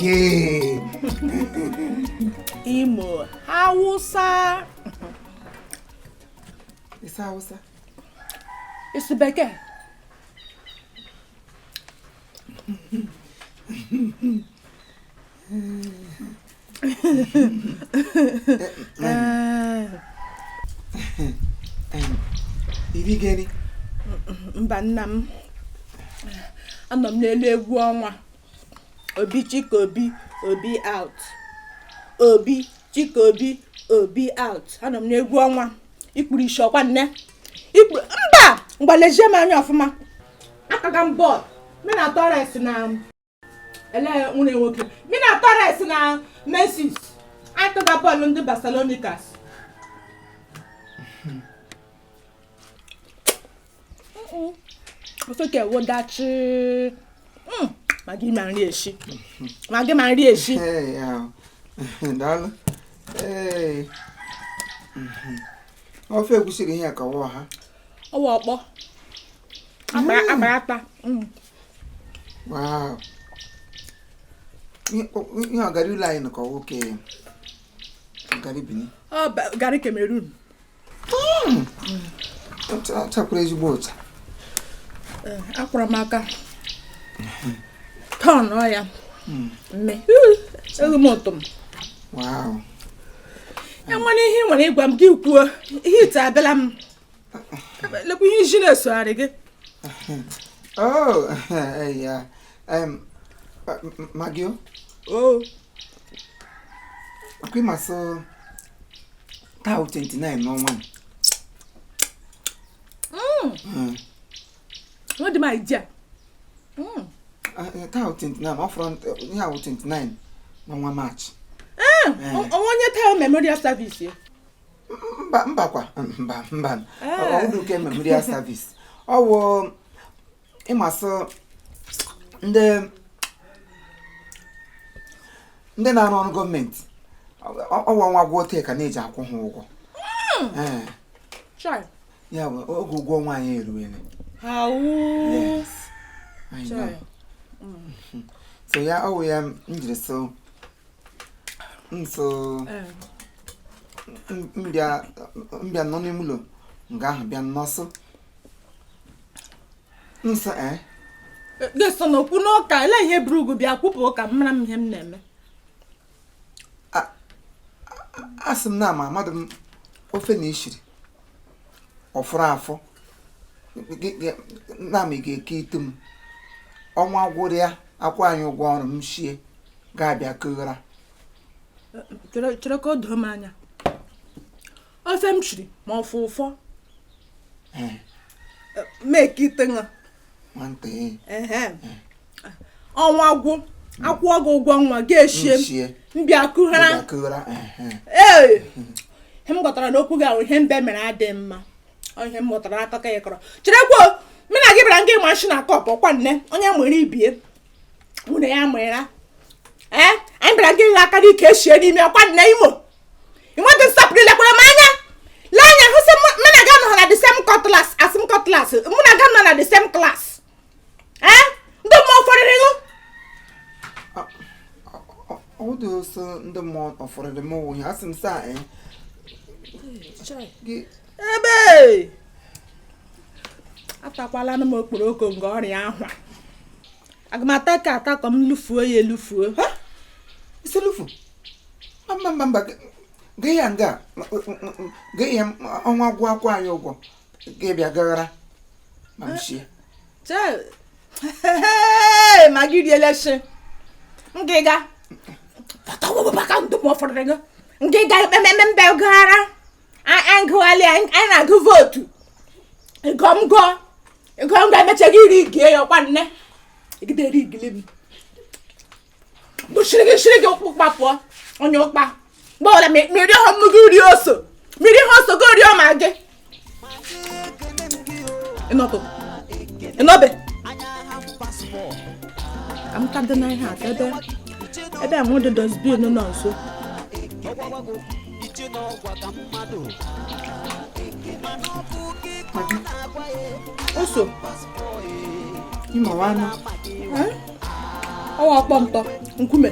Bekee. Imo Hausa. It's Hausa. It's Bekee. Ibi gani? Mba nna m. Anọ m n'elu egwu ọnwa. Obi Chika Obi, Obi out. Obi Chika Obi, Obi out. Anọ m n'egwu ọnwa. Ikpuru isi ọkwa nne. Ikpuru mba! Mgbaleje m anya ọfụma. Akaga m bọọlụ. Me na Torres na ele nwunye nwoke. Me na Torres na Messi. Akaga bọọlụ ndị Barcelonicas. Ofe ke wodachi. Maggi ma nri eshi. Maggi ma nri eshi. Hey, daalụ. Hey. Ofe egusi gị ihe ka wọ ha. Owo ọkpọ. Abarata. Wow. Ihe ọgara ụlọ anyị nọkọ nwoke gari Benin. Gari Cameroon. Chakwara ezigbo ụcha. Akwara m aka. Ton ya. Mme. Ego m ụtọ m. Wow. Enwere ihe nwere ịgwa m gị kwuo. Ihe ite abịala m. Lekwa ihe iji na-esogharị gị. Oh, yeah. Maggi. Oh. Akwi maso tau 29 n'ọnwa. What am I idea? Tau 29, offront ihe 29 n'ọnwa March. Onye taa memorial service. Mba. Ọ ke memorial service. Ọwụ ịmasị ndị na-arụ ọrụ gọọmenti. Ọwụ ọnwa gwọ teka na-eji akwụ ha ụgwọ. Chai. Ya bụ oge ụgwọ ọnwa anyị eruwele. How? Yes. I know. So ya ọwụ ya njiri so mbịa nọ n'ime ụlọ nga ahụ bịa nnọsọ Geso n'okwu n'ụka ele ihe buru ugo bịa kwupụ ụka mara m ihe m na-eme. Asị m na ama mmadụ m ofe na ishiri ọfụrụ afọ na ma ị ga-eke ite m ọnwa gwụrụ ya akwụ anyị ụgwọ ọrụ m shie ga-abịa kụghara. Chere ka o doo m anya. Ofe m shiri ma ọ fụ ụfọ. Make it nga. Nwante. Ọnwa gwụ akwụ ọgụ ụgwọ nwa ga-eshie mbịa kụghara. Ihe m gọtara n'okwu gị ahụ ihe mbe mere adị mma. Ihe m gọtara akụkọ ya kọrọ. Cherekwa mụ na gị bịara nga ịma na kọp ọkwa nne onye nwere ibie. Nwunye ya nwere. Anyị bịara gị aka dị ka eshie n'ime ọkwa nne Imo. Ị nwere nsapụrụ lekwara m anya. Lee anya hụ sị mụ na gị nọ na the same cutlass as m cutlass. Mụ na gị nọ na the same class. Ndị mmụọ ụfọdụ ịṅụ. Ọ dị ọsọ ndị mmụọ ụfọdụ m ụwụ ya asị m saa ebe atakwala m okporoko nke ọrịa ahụ. Aga m ata ka ata ka m lufuo ya elufuo. Isi lufu? Mba. Gị ya nga gị ya ọnwa gwụ akwụ anyị ụgwọ gị bịa gaghara ma m shie. Maggi riele shi. Ngịga. Patawo baka ndụ m ụfọdụ gị. Ngịga ememe mbe gaghara. Angụali anyị na-agụ vootu. Ịgọ m ga-emecha gị iri gie ya ọkwa nne. Igide eri igili m. Shiri gị ụkpụkpa pụọ. Onye ụkpa. Gbọọla mmiri ọhụrụ m gị rie oso. Mmiri ha oso gị rie ma gị. Ịnọbe. Amụta dị na ihe atọ ebe a nwụdị dosbin nọ nso. Oso. Imo wana. Ọwa ọkpọ ntọ nkume.